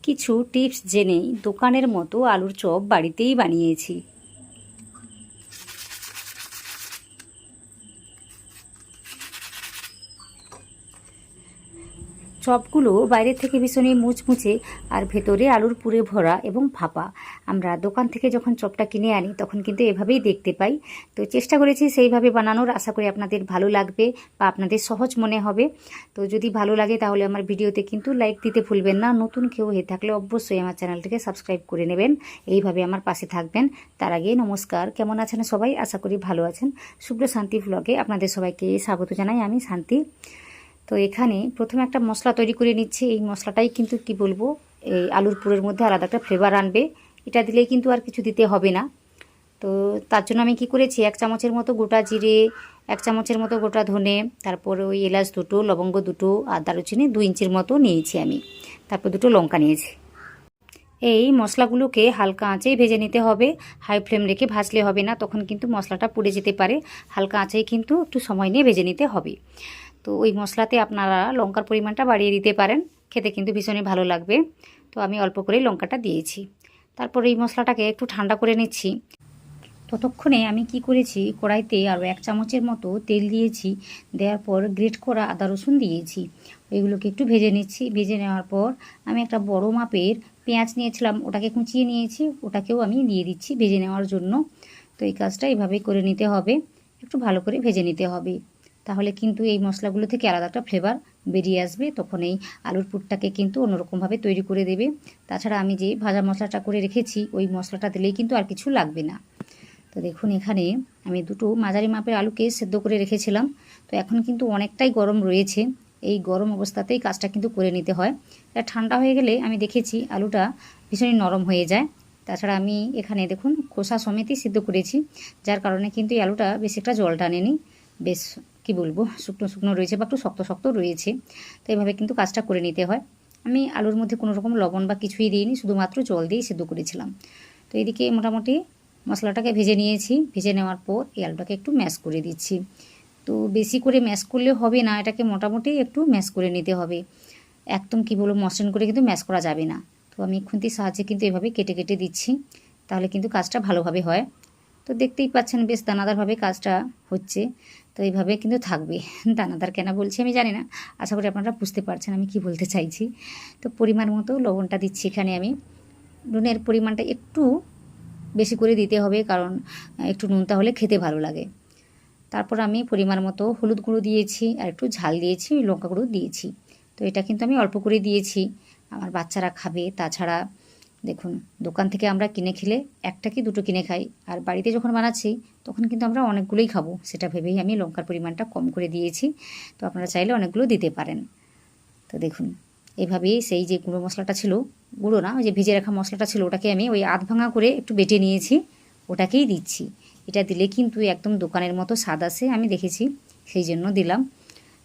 কিছু টিপস জেনেই দোকানের মতো আলুর চপ বাড়িতেই বানিয়েছি। চপগুলো বাইরে থেকে ভীষণই মুচমুচে আর ভেতরে আলুর পুরে ভরা এবং ফাঁপা। আমরা দোকান থেকে যখন চপটা কিনে আনি তখন কিন্তু এভাবেই দেখতে পাই। তো চেষ্টা করেছি সেইভাবে বানানোর, আশা করি আপনাদের ভালো লাগবে বা আপনাদের সহজ মনে হবে। তো যদি ভালো লাগে তাহলে আমার ভিডিওতে কিন্তু লাইক দিতে ভুলবেন না। নতুন কেউ হয়ে থাকলে অবশ্যই আমার চ্যানেলটিকে সাবস্ক্রাইব করে নেবেন, এইভাবে আমার পাশে থাকবেন। তার আগে নমস্কার, কেমন আছেন সবাই? আশা করি ভালো আছেন। শুভ্র শান্তি ব্লগে আপনাদের সবাইকে স্বাগত জানাই, আমি শান্তি। তো এখানে প্রথমে একটা মশলা তৈরি করে নিচ্ছি। এই মশলাটাই কিন্তু কি বলবো, এই আলুর পুরের মধ্যে আলাদা একটা ফ্লেভার আনবে। এটা দিলেই কিন্তু আর কিছু দিতে হবে না। তো তার জন্য আমি কি করেছি, 1 চামচের মতো গোটা জিরে, 1 চামচের মতো গোটা ধনে, তারপর ওই এলাচ 2টো, লবঙ্গ 2টো আর দারুচিনি 2 ইঞ্চির মতো নিয়েছি আমি। তারপর 2টো লঙ্কা নিয়েছি। এই মশলাগুলোকে হালকা আঁচেই ভেজে নিতে হবে, হাই ফ্লেম রেখে ভাজলে হবে না, তখন কিন্তু মশলাটা পুড়ে যেতে পারে। হালকা আঁচেই কিন্তু একটু সময় নিয়ে ভেজে নিতে হবে। তো ওই মশলাতে আপনারা লঙ্কার পরিমাণটা বাড়িয়ে দিতে পারেন, খেতে কিন্তু ভীষণই ভালো লাগবে। তো আমি অল্প করেই লঙ্কাটা দিয়েছি। তারপর এই মশলাটাকে একটু ঠান্ডা করে নিচ্ছি। ততক্ষণে আমি কি করেছি, কড়াইতে আরও 1 চামচের মতো তেল দিয়েছি। দেওয়ার পর গ্রেট করা আদা রসুন দিয়েছি। এগুলোকে একটু ভেজে নিচ্ছি। ভেজে নেওয়ার পর আমি একটা বড় মাপের পেঁয়াজ নিয়েছিলাম, ওটাকে কুচিয়ে নিয়েছি, ওটাকেও আমি দিয়ে দিচ্ছি ভেজে নেওয়ার জন্য। তো এই কাজটা এইভাবেই করে নিতে হবে, একটু ভালো করে ভেজে নিতে হবে। তাহলে কিন্তু এই মশলাগুলো থেকে আলাদা একটা ফ্লেভার বেরিয়ে আসবে, তখন এই আলুর পুরটাকে কিন্তু অন্যরকমভাবে তৈরি করে দেবে। তাছাড়া আমি যে ভাজা মশলাটা করে রেখেছি, ওই মশলাটা দিলেই কিন্তু আর কিছু লাগবে না। তো দেখুন, এখানে আমি 2টো মাঝারি মাপের আলুকে সেদ্ধ করে রেখেছিলাম। তো এখন কিন্তু অনেকটাই গরম রয়েছে, এই গরম অবস্থাতেই কাজটা কিন্তু করে নিতে হয়। এটা ঠান্ডা হয়ে গেলে আমি দেখেছি আলুটা ভীষণই নরম হয়ে যায়। তাছাড়া আমি এখানে দেখুন খোসা সমেতই সিদ্ধ করেছি, যার কারণে কিন্তু এই আলুটা বেশ একটা জল টানেনি, বেশ কি বলবো শুকনো শুকনো রয়েছে বা একটু শক্ত শক্ত রয়েছে। তো এইভাবে কিন্তু কাজটা করে নিতে হয়। আমি আলুর মধ্যে কোনো রকম লবণ বা কিছুই দিইনি, শুধুমাত্র জল দিয়েই সিদ্ধ করেছিলাম। তো এদিকে মোটামুটি মশলাটাকে ভেজে নিয়েছি। ভেজে নেওয়ার পর এই আলুটাকে একটু ম্যাশ করে দিচ্ছি। তো বেশি করে ম্যাশ করলে হবে না, এটাকে মোটামুটি একটু ম্যাশ করে নিতে হবে। একদম কি বলবো মসৃণ করে কিন্তু ম্যাশ করা যাবে না। তো আমি খুন্তির সাহায্যে কিন্তু এভাবে কেটে কেটে দিচ্ছি, তাহলে কিন্তু কাজটা ভালোভাবে হয়। তো দেখতেই পাচ্ছেন বেশ দানাদারভাবে কাজটা হচ্ছে। তো এইভাবে কিন্তু থাকবে। দানাদার কেন বলছি আমি জানি না, আশা করি আপনারা বুঝতে পারছেন আমি কি বলতে চাইছি। তো পরিমাণ মতো লবণটা দিচ্ছি এখানে আমি। নুনের পরিমাণটা একটু বেশি করে দিতে হবে, কারণ একটু নুন তাহলে খেতে ভালো লাগে। তারপর আমি পরিমাণ মতো হলুদ গুঁড়ো দিয়েছি, আর একটু ঝাল দিয়েছি, লঙ্কা গুঁড়ো দিয়েছি। তো এটা কিন্তু আমি অল্প করে দিয়েছি, আমার বাচ্চারা খাবে। তাছাড়া দেখুন, দোকান থেকে আমরা কিনে খেলে 1টা কি 2টো কিনে খাই, আর বাড়িতে যখন বানাচ্ছি তখন কিন্তু আমরা অনেকগুলোই খাবো, সেটা ভেবেই আমি লঙ্কার পরিমাণটা কম করে দিয়েছি। তো আপনারা চাইলে অনেকগুলো দিতে পারেন। তো দেখুন, এভাবেই সেই যে গুঁড়ো মশলাটা ছিল, গুঁড়ো না, ওই যে ভিজে রাখা মশলাটা ছিল, ওটাকে আমি ওই আধ ভাঙা করে একটু বেটে নিয়েছি, ওটাকেই দিচ্ছি। এটা দিলে কিন্তু একদম দোকানের মতো স্বাদ আসে, আমি দেখেছি, সেই জন্য দিলাম।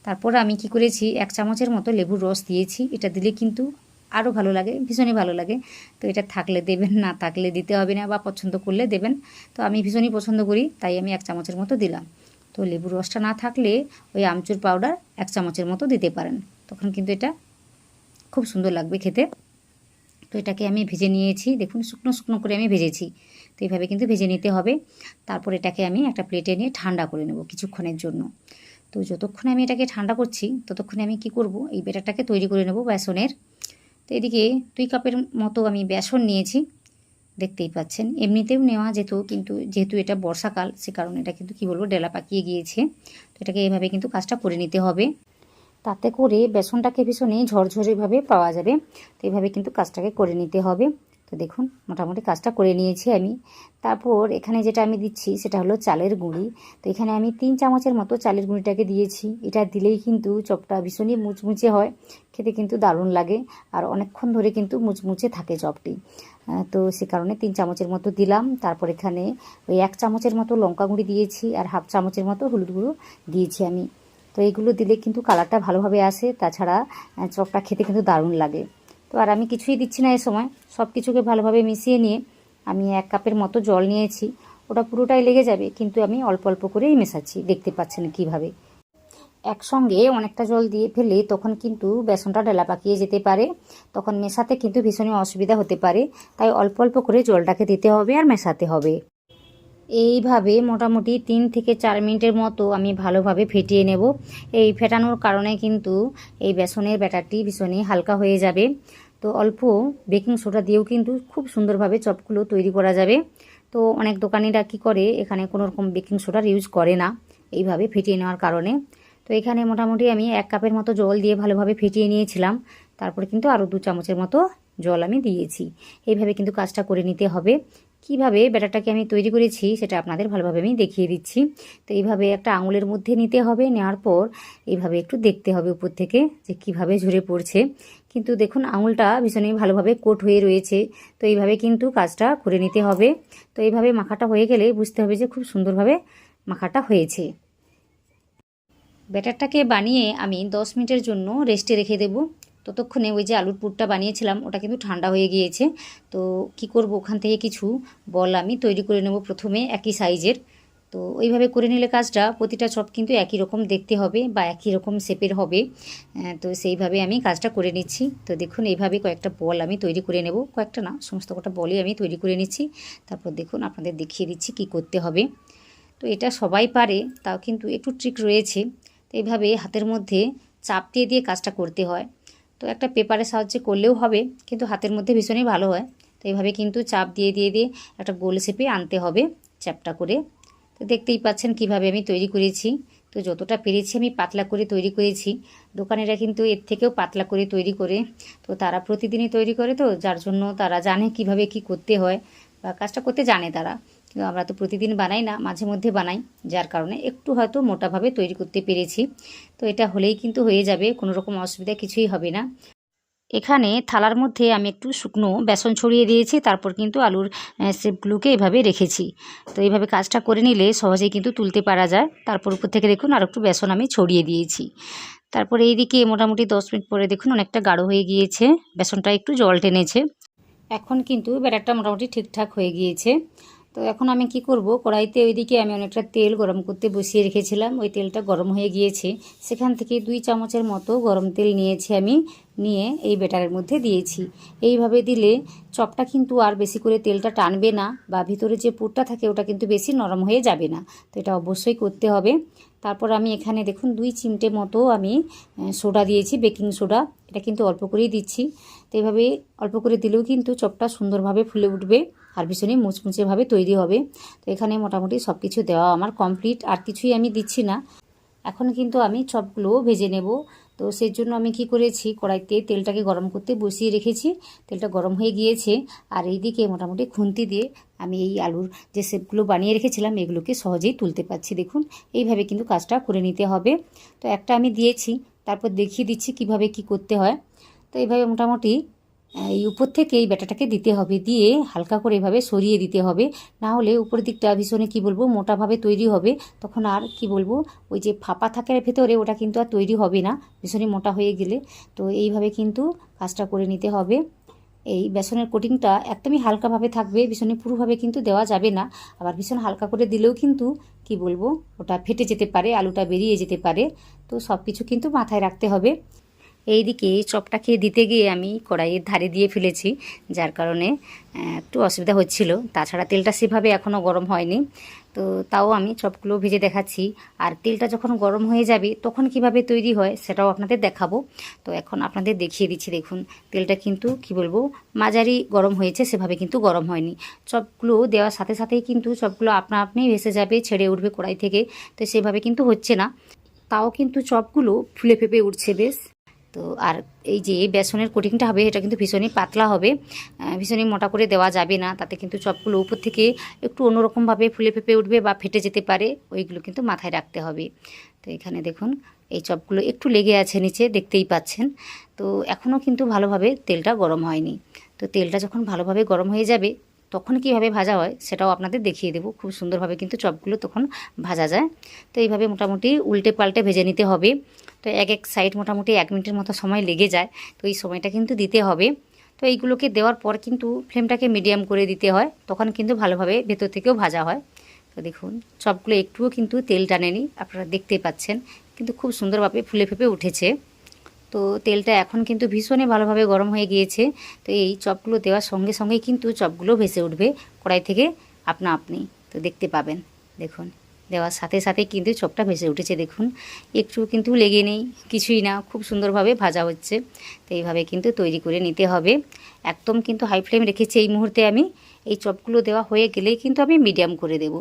তারপর আমি কি করেছি, 1 চামচের মতো লেবুর রস দিয়েছি। এটা দিলে কিন্তু আরও ভালো লাগে, ভীষণই ভালো লাগে। তো এটা থাকলে দেবেন, না থাকলে দিতে হবে না, বা পছন্দ করলে দেবেন। তো আমি ভীষণই পছন্দ করি, তাই আমি 1 চামচের মতো দিলাম। তো লেবুর রসটা না থাকলে ওই আমচুর পাউডার 1 চামচের মতো দিতে পারেন, তখন কিন্তু এটা খুব সুন্দর লাগবে খেতে। তো এটাকে আমি ভেজে নিয়েছি, দেখুন শুকনো শুকনো করে আমি ভেজেছি। তো এইভাবে কিন্তু ভেজে নিতে হবে। তারপর এটাকে আমি একটা প্লেটে নিয়ে ঠান্ডা করে নেব কিছুক্ষণের জন্য। তো যতক্ষণে আমি এটাকে ঠান্ডা করছি ততক্ষণে আমি কি করব, এই ব্যাটারটাকে তৈরি করে নেব বেসনের। তো এদিকে 2 কাপের মতো আমি বেসন নিয়েছি, দেখতেই পাচ্ছেন। এমনিতেও নেওয়া যেত, কিন্তু যেহেতু এটা বর্ষাকাল সে কারণে এটা কিন্তু কি বলবো ডেলা পাকিয়ে গিয়েছে। তো এটাকে এইভাবে কিন্তু কাজটা করে নিতে হবে, তাতে করে বেসনটাকে ভীষণই ঝরঝরেভাবে পাওয়া যাবে। তো এইভাবে কিন্তু কাজটাকে করে নিতে হবে। তো দেখুন, মোটামুটি কাজটা করে নিয়েছি আমি। তারপর এখানে যেটা আমি দিচ্ছি সেটা হলো চালের গুঁড়ি। তো এখানে আমি 3 চামচের মতো চালের গুঁড়িটাকে দিয়েছি। এটা দিলেই কিন্তু চপটা ভীষণই মুচমুচে হয়, খেতে কিন্তু দারুণ লাগে, আর অনেকক্ষণ ধরে কিন্তু মুচমুচে থাকে চপটি। তো সে কারণে 3 চামচের মতো দিলাম। তারপর এখানে ওই 1 চামচের মতো লঙ্কা গুঁড়ি দিয়েছি, আর হাফ চামচের মতো হলুদ গুঁড়ো দিয়েছি আমি। তো এইগুলো দিলে কিন্তু কালারটা ভালোভাবে আসে, তাছাড়া চপটা খেতে কিন্তু দারুণ লাগে। তো আর আমি কিছুই দিচ্ছি না, এই সময় সব কিছুকে ভালোভাবে মিশিয়ে নিয়ে আমি 1 কাপের মতো জল নিয়েছি। ওটা পুরোটাই লেগে যাবে, কিন্তু আমি অল্প অল্প করেই মেশাচ্ছি, দেখতে পাচ্ছেন কিভাবে। একসঙ্গে অনেকটা জল দিয়ে ফেলে তখন কিন্তু বেসনটা ঢেলা পাকিয়ে যেতে পারে, তখন মেশাতে কিন্তু ভীষণই অসুবিধা হতে পারে। তাই অল্প অল্প করে জলটাকে দিতে হবে আর মেশাতে হবে। এইভাবে মোটামুটি 3 থেকে 4 মিনিটের মতো আমি ভালোভাবে ফেটিয়ে নেব। এই ফেটানোর কারণে কিন্তু এই বেসনের ব্যাটারটি ভীষণই হালকা হয়ে যাবে। তো অল্প বেকিং সোডা দিয়েও কিন্তু খুব সুন্দরভাবে চপগুলো তৈরি করা যাবে। তো অনেক দোকানিরা কী করে, এখানে কোনো রকম বেকিং সোডার ইউজ করে না এইভাবে ফেটিয়ে নেওয়ার কারণে। তো এখানে মোটামুটি আমি 1 কাপের মতো জল দিয়ে ভালোভাবে ফেটিয়ে নিয়েছিলাম। তারপরে কিন্তু আরও 2 চামচের মতো জল আমি দিয়েছি। এইভাবে কিন্তু কাজটা করে নিতে হবে। কিভাবে ব্যাটারটাকে আমি তৈরি করেছি সেটা আপনাদের ভালোভাবে আমি দেখিয়ে দিচ্ছি। তো এইভাবে একটা আঙুলের মধ্যে নিতে হবে, নেওয়ার পর এইভাবে একটু দেখতে হবে উপর থেকে যে কিভাবে ঝরে পড়ছে। কিন্তু দেখুন আঙুলটা ভীষণই ভালোভাবে কোট হয়ে রয়েছে। তো এইভাবে কিন্তু কাজটা করে নিতে হবে। তো এইভাবে মাখাটা হয়ে গেলে বুঝতে হবে যে খুব সুন্দরভাবে মাখাটা হয়েছে। ব্যাটারটাকে বানিয়ে আমি 10 মিনিটের জন্য রেস্টে রেখে দেব। ততক্ষণে ওই যে আলুর পুরটা বানিয়েছিলাম ওটা কিন্তু ঠান্ডা হয়ে গিয়েছে। তো কি করব, ওখান থেকে কিছু বল আমি তৈরি করে নেব প্রথমে একই সাইজের। তো ওইভাবে করে নিলে কাজটা প্রতিটা চপ কিন্তু একই রকম দেখতে হবে বা একই রকম শেপের হবে। তো সেইভাবে আমি কাজটা করে নিচ্ছি। তো দেখুন এইভাবে কয়েকটা বল আমি তৈরি করে নেব, কয়েকটা না সমস্ত কটা বলই আমি তৈরি করে নিচ্ছি। তারপর দেখুন আপনাদের দেখিয়ে দিচ্ছি কি করতে হবে। তো এটা সবাই পারে, তাও কিন্তু একটু ট্রিক রয়েছে। তো এইভাবে হাতের মধ্যে চাপ দিয়ে দিয়ে কাজটা করতে হয়। তো একটা পেপারের সাহায্যে করলেও হবে, কিন্তু হাতের মধ্যে ভীষণই ভালো হয়। তো এইভাবে কিন্তু চাপ দিয়ে দিয়ে দিয়ে একটা গোল শেপে আনতে হবে চ্যাপটা করে। তো দেখতেই পাচ্ছেন কিভাবে আমি তৈরি করেছি। তো যতটা পেরেছি আমি পাতলা করে তৈরি করেছি। দোকানিরা কিন্তু এর থেকেও পাতলা করে তৈরি করে। তো তারা প্রতিদিনই তৈরি করে, তো যার জন্য তারা জানে কিভাবে কি করতে হয় বা কাজটা করতে জানে তারা। কিন্তু আমরা তো প্রতিদিন বানাই না, মাঝে মধ্যে বানাই, যার কারণে একটু হয়তো মোটাভাবে তৈরি করতে পেরেছি। তো এটা হলেই কিন্তু হয়ে যাবে, কোনো রকম অসুবিধা কিছুই হবে না। এখানে থালার মধ্যে আমি একটু শুকনো বেসন ছড়িয়ে দিয়েছি, তারপর কিন্তু আলুর শেপগুলোকে এভাবে রেখেছি। তো এইভাবে কাজটা করে নিলে সহজেই কিন্তু তুলতে পারা যায়। তারপর উপর থেকে দেখুন আর একটু বেসন আমি ছড়িয়ে দিয়েছি। তারপরে এইদিকে মোটামুটি 10 মিনিট পরে দেখুন অনেকটা গাঢ় হয়ে গিয়েছে, বেসনটা একটু জল টেনেছে। এখন কিন্তু ব্যাটারটা মোটামুটি ঠিকঠাক হয়ে গিয়েছে। তো এখন আমি কি করব, কড়াইতে ওইদিকে আমি অনেকটা তেল গরম করতে বসিয়ে রেখেছিলাম। ওই তেলটা গরম হয়ে গিয়েছে, সেখান থেকে 2 চামচের মতো গরম তেল নিয়েছি আমি, নিয়ে এই ব্যাটারের মধ্যে দিয়েছি। এইভাবে দিলে চপটা কিন্তু আর বেশি করে তেলটা টানবে না, বা ভিতরে যে পুরটা থাকে ওটা কিন্তু বেশি নরম হয়ে যাবে না। তো এটা অবশ্যই করতে হবে। তারপর আমি এখানে দেখুন 2 চিমটে মতো আমি সোডা দিয়েছি, বেকিং সোডা। এটা কিন্তু অল্প করেই দিচ্ছি। তো এইভাবে অল্প করে দিলেও কিন্তু চপটা সুন্দরভাবে ফুলে উঠবে আর ভীষণই মুচমুচেভাবে তৈরি হবে। তো এখানে মোটামুটি সব কিছু দেওয়া আমার কমপ্লিট, আর কিছুই আমি দিচ্ছি না। এখন কিন্তু আমি চপগুলো ভেজে নেব। তো সেই জন্য আমি কি করেছি, কড়াইতে তেলটাকে গরম করতে বসিয়ে রেখেছি। তেলটা গরম হয়ে গিয়েছে, আর এইদিকে মোটামুটি খুন্তি দিয়ে আমি এই আলুর যে শেপগুলো বানিয়ে রেখেছিলাম এগুলোকে সহজেই তুলতে পারছি। দেখুন এইভাবে কিন্তু কাজটা করে নিতে হবে। তো একটা আমি দিয়েছি, তারপর দেখিয়ে দিচ্ছি কিভাবে কি করতে হয়। তো এইভাবে মোটামুটি এই উপর থেকে এই ব্যাটাটাকে দিতে হবে, দিয়ে হালকা করে এভাবে সরিয়ে দিতে হবে। না হলে উপর দিকটা ভীষণে কি বলবো মোটাভাবে তৈরি হবে, তখন আর কি বলবো ওই যে ফাঁপা থাকে ভেতরে ওটা কিন্তু আর তৈরি হবে না ভীষণই মোটা হয়ে গেলে। তো এইভাবে কিন্তু কাজটা করে নিতে হবে। এই বেসনের কোটিংটা একদমই হালকাভাবে থাকবে, ভীষণই পুরোভাবে কিন্তু দেওয়া যাবে না। আবার ভীষণ হালকা করে দিলেও কিন্তু কি বলবো ওটা ফেটে যেতে পারে, আলুটা বেরিয়ে যেতে পারে। তো সব কিছু কিন্তু মাথায় রাখতে হবে। এইদিকে চপটাকে দিতে গিয়ে আমি কড়াইয়ের ধারে দিয়ে ফেলেছি, যার কারণে একটু অসুবিধা হচ্ছিল। তাছাড়া তেলটা সেভাবে এখনও গরম হয়নি। তো তাও আমি চপগুলো ভেজে দেখাচ্ছি। আর তেলটা যখন গরম হয়ে যাবে তখন কিভাবে তৈরি হয় সেটাও আপনাদের দেখাবো। তো এখন আপনাদের দেখিয়ে দিচ্ছি। দেখুন তেলটা কিন্তু কি বলবো মাঝারি গরম হয়েছে, সেভাবে কিন্তু গরম হয়নি। চপগুলো দেওয়ার সাথে সাথেই কিন্তু চপগুলো আপনা আপনি ভেসে যাবে, ছেড়ে উঠবে কড়াই থেকে। তো সেভাবে কিন্তু হচ্ছে না, তাও কিন্তু চপগুলো ফুলে ফেপে উঠছে বেশ। তো আর এই যে বেসনের কোটিংটা হবে এটা কিন্তু ভীষণই পাতলা হবে, ভীষণই মোটা করে দেওয়া যাবে না, তাতে কিন্তু চপগুলো উপর থেকে একটু অন্যরকমভাবে ফুলে ফেপে উঠবে বা ফেটে যেতে পারে, ওইগুলো কিন্তু মাথায় রাখতে হবে। তো এখানে দেখুন এই চপগুলো একটু লেগে আছে নিচে, দেখতেই পাচ্ছেন। তো এখনও কিন্তু ভালোভাবে তেলটা গরম হয়নি। তো তেলটা যখন ভালোভাবে গরম হয়ে যাবে তখন কীভাবে ভাজা হয় সেটাও আপনাদের দেখিয়ে দেবো। খুব সুন্দরভাবে কিন্তু চপগুলো তখন ভাজা যায়। তো এইভাবে মোটামুটি উল্টে পাল্টে ভেজে নিতে হবে। তো এক এক সাইড মোটামুটি 1 মিনিটের মতো সময় লেগে যায়। তো এই সময়টা কিন্তু দিতে হবে। তো এইগুলোকে দেওয়ার পর কিন্তু ফ্লেমটাকে মিডিয়াম করে দিতে হয়, তখন কিন্তু ভালোভাবে ভেতর থেকেও ভাজা হয়। তো দেখুন চপগুলো একটুও কিন্তু তেল টানেনি, আপনারা দেখতে পাচ্ছেন কিন্তু খুব সুন্দরভাবে ফুলে ফেপে উঠেছে। তো তেলটা এখন কিন্তু ভীষণই ভালোভাবে গরম হয়ে গিয়েছে। তো এই চপগুলো দেওয়ার সঙ্গে সঙ্গেই কিন্তু চপগুলো ভেসে উঠবে কড়াই থেকে আপনা আপনি। তো দেখতে পাবেন, দেখুন দেওয়ার সাথে সাথে কিন্তু চপটা ভেসে উঠেছে। দেখুন একটু কিন্তু লেগে নেই, কিছুই না, খুব সুন্দরভাবে ভাজা হচ্ছে। তো এইভাবে কিন্তু তৈরি করে নিতে হবে। একদম কিন্তু হাই ফ্লেম রেখেছি এই মুহূর্তে আমি। এই চপগুলো দেওয়া হয়ে গেলেই কিন্তু আমি মিডিয়াম করে দেব।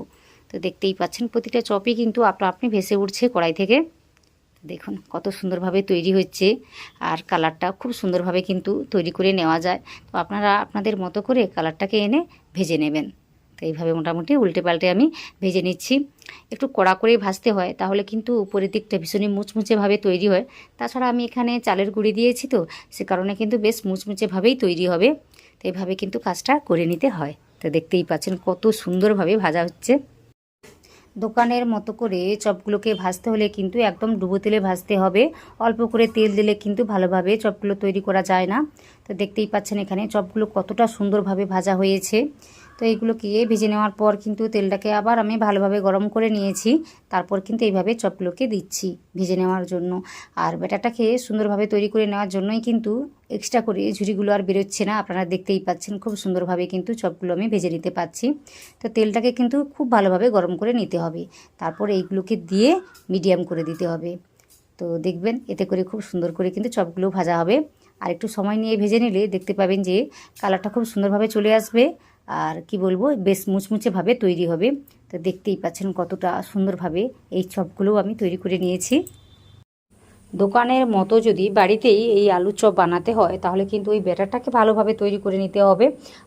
তো দেখতেই পাচ্ছেন প্রতিটা চপই কিন্তু আপনা আপনি ভেসে উঠছে কড়াই থেকে। দেখুন কত সুন্দরভাবে তৈরি হচ্ছে, আর কালারটা খুব সুন্দরভাবে কিন্তু তৈরি করে নেওয়া যায়। তো আপনারা আপনাদের মতো করে কালারটাকে এনে ভেজে নেবেন। তো এইভাবে মোটামুটি উল্টে পাল্টে আমি ভেজে নিচ্ছি। একটু কড়া করে ভাজতে হয়, তাহলে কিন্তু উপরের দিকটা ভীষণই মুচমুচেভাবে তৈরি হয়। তাছাড়া আমি এখানে চালের গুঁড়ি দিয়েছি, তো সে কারণে কিন্তু বেশ মুচমুচেভাবেই তৈরি হবে। তো এইভাবে কিন্তু কাজটা করে নিতে হয়। তো দেখতেই পাচ্ছেন কত সুন্দরভাবে ভাজা হচ্ছে। দোকানের মতো করে চপগুলোকে ভাজতে হলে কিন্তু একদম ডুবো তেলে ভাজতে হবে। অল্প করে তেল দিলে কিন্তু ভালোভাবে চপগুলো তৈরি করা যায় না। তো দেখতেই পাচ্ছেন এখানে চপগুলো কতটা সুন্দরভাবে ভাজা হয়েছে। তো এইগুলোকে ভেজে নেওয়ার পর কিন্তু তেলটাকে আবার আমি ভালোভাবে গরম করে নিয়েছি। তারপর কিন্তু এইভাবে চপগুলোকে দিচ্ছি ভেজে নেওয়ার জন্য। আর ব্যাটারটাকে সুন্দরভাবে তৈরি করে নেওয়ার জন্যই কিন্তু এক্সট্রা করে ঝুড়িগুলো আর বেরোচ্ছে না। আপনারা দেখতেই পাচ্ছেন খুব সুন্দরভাবে কিন্তু চপগুলো আমি ভেজে নিতে পারছি। তো তেলটাকে কিন্তু খুব ভালোভাবে গরম করে নিতে হবে। তারপর এইগুলোকে দিয়ে মিডিয়াম করে দিতে হবে। তো দেখবেন এতে করে খুব সুন্দর করে কিন্তু চপগুলো ভাজা হবে। আর একটু সময় নিয়ে ভেজে নিলে দেখতে পাবেন যে কালারটা খুব সুন্দরভাবে চলে আসবে। আর কি বলবো, বেশ মুচমুচেভাবে তৈরি হবে। তো দেখতেই পাচ্ছেন কতটা সুন্দরভাবে এই চপগুলো আমি তৈরি করে নিয়েছি। দোকানের মতো যদি বাড়িতেই এই আলুর চপ বানাতে হয়, তাহলে কিন্তু ওই ব্যাটারটাকে ভালোভাবে তৈরি করে নিতে হবে।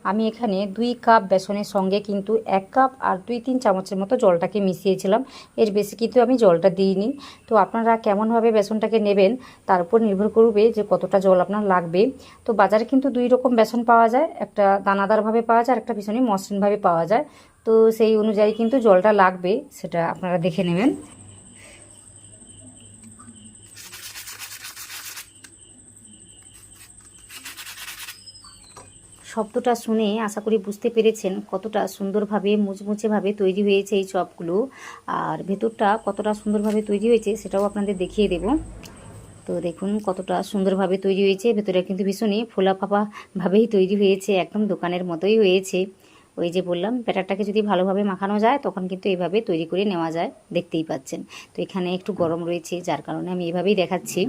আমি এখানে 2 কাপ বেসনের সঙ্গে কিন্তু 1 কাপ আর 2-3 চামচের মতো জলটাকে মিশিয়েছিলাম। এর বেশি কিন্তু আমি জলটা দিইনি। তো আপনারা কেমনভাবে বেসনটাকে নেবেন তার উপর নির্ভর করবে যে কতটা জল আপনার লাগবে। তো বাজারে কিন্তু 2 রকম বেসন পাওয়া যায়, একটা দানাদারভাবে পাওয়া যায় আর একটা ভীষণই মসৃণভাবে পাওয়া যায়। তো সেই অনুযায়ী কিন্তু জলটা লাগবে, সেটা আপনারা দেখে নেবেন। শব্দটা শুনে আশা করি বুঝতে পেরেছেন কতটা সুন্দরভাবে মুচমুচেভাবে তৈরি হয়েছে এই চপগুলো। আর ভেতরটা কতটা সুন্দরভাবে তৈরি হয়েছে সেটাও আপনাদের দেখিয়ে দেব। তো দেখুন কতটা সুন্দরভাবে তৈরি হয়েছে, ভেতরে কিন্তু ভীষণই ফোলা ফাঁপা ভাবেই তৈরি হয়েছে, একদম দোকানের মতোই হয়েছে। ওই যে বললাম ব্যাটারটাকে যদি ভালোভাবে মাখানো যায় তখন কিন্তু এইভাবে তৈরি করে নেওয়া যায়, দেখতেই পাচ্ছেন। তো এখানে একটু গরম রয়েছে, যার কারণে আমি এভাবেই দেখাচ্ছি।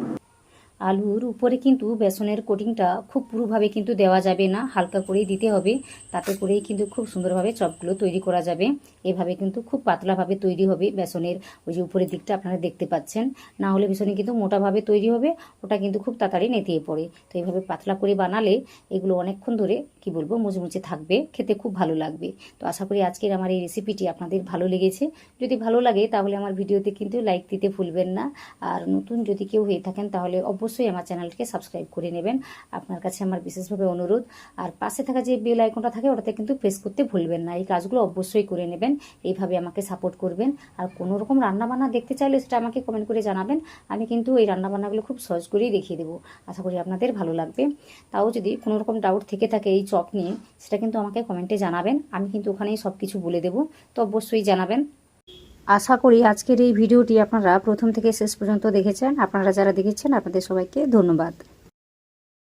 আলুর উপরে কিন্তু বেসনের কোটিংটা খুব পুরোভাবে কিন্তু দেওয়া যাবে না, হালকা করেই দিতে হবে। তাতে করেই কিন্তু খুব সুন্দরভাবে চপগুলো তৈরি করা যাবে। এভাবে কিন্তু খুব পাতলাভাবে তৈরি হবে বেসনের ওই যে উপরের দিকটা আপনারা দেখতে পাচ্ছেন। না হলে ভীষণই কিন্তু মোটাভাবে তৈরি হবে, ওটা কিন্তু খুব তাড়াতাড়ি নেতিয়ে পড়ে। তো এইভাবে পাতলা করে বানালে এগুলো অনেকক্ষণ ধরে কি বলবো মুচমুচে থাকবে, খেতে খুব ভালো লাগবে। তো আশা করি আজকের আমার এই রেসিপিটি আপনাদের ভালো লেগেছে। যদি ভালো লাগে তাহলে আমার ভিডিওতে কিন্তু লাইক দিতে ভুলবেন না। আর নতুন যদি কেউ হয়ে থাকেন তাহলে অবশ্যই আমার চ্যানেলটিকে সাবস্ক্রাইব করে নেবেন, আপনার কাছে আমার বিশেষভাবে অনুরোধ। আর পাশে থাকা যে বেল আইকনটা থাকে ওটাতে কিন্তু প্রেস করতে ভুলবেন না। এই কাজগুলো অবশ্যই করে নেবেন, এইভাবে আমাকে সাপোর্ট করবেন। আর কোনো রকম রান্নাবান্না দেখতে চাইলে সেটা আমাকে কমেন্ট করে জানাবেন, আমি কিন্তু এই রান্নাবান্নাগুলো খুব সহজ করেই দেখিয়ে দেবো। আশা করি আপনাদের ভালো লাগবে। তাও যদি কোনো রকম ডাউট থেকে থাকে এই চপ নিয়ে, সেটা কিন্তু আমাকে কমেন্টে জানাবেন, আমি কিন্তু ওখানেই সব কিছু বলে দেবো। তো অবশ্যই জানাবেন। আশা করি আজকের এই ভিডিওটি আপনারা প্রথম থেকে শেষ পর্যন্ত দেখেছেন। আপনারা যারা দেখেছেন আপনাদের সবাইকে ধন্যবাদ।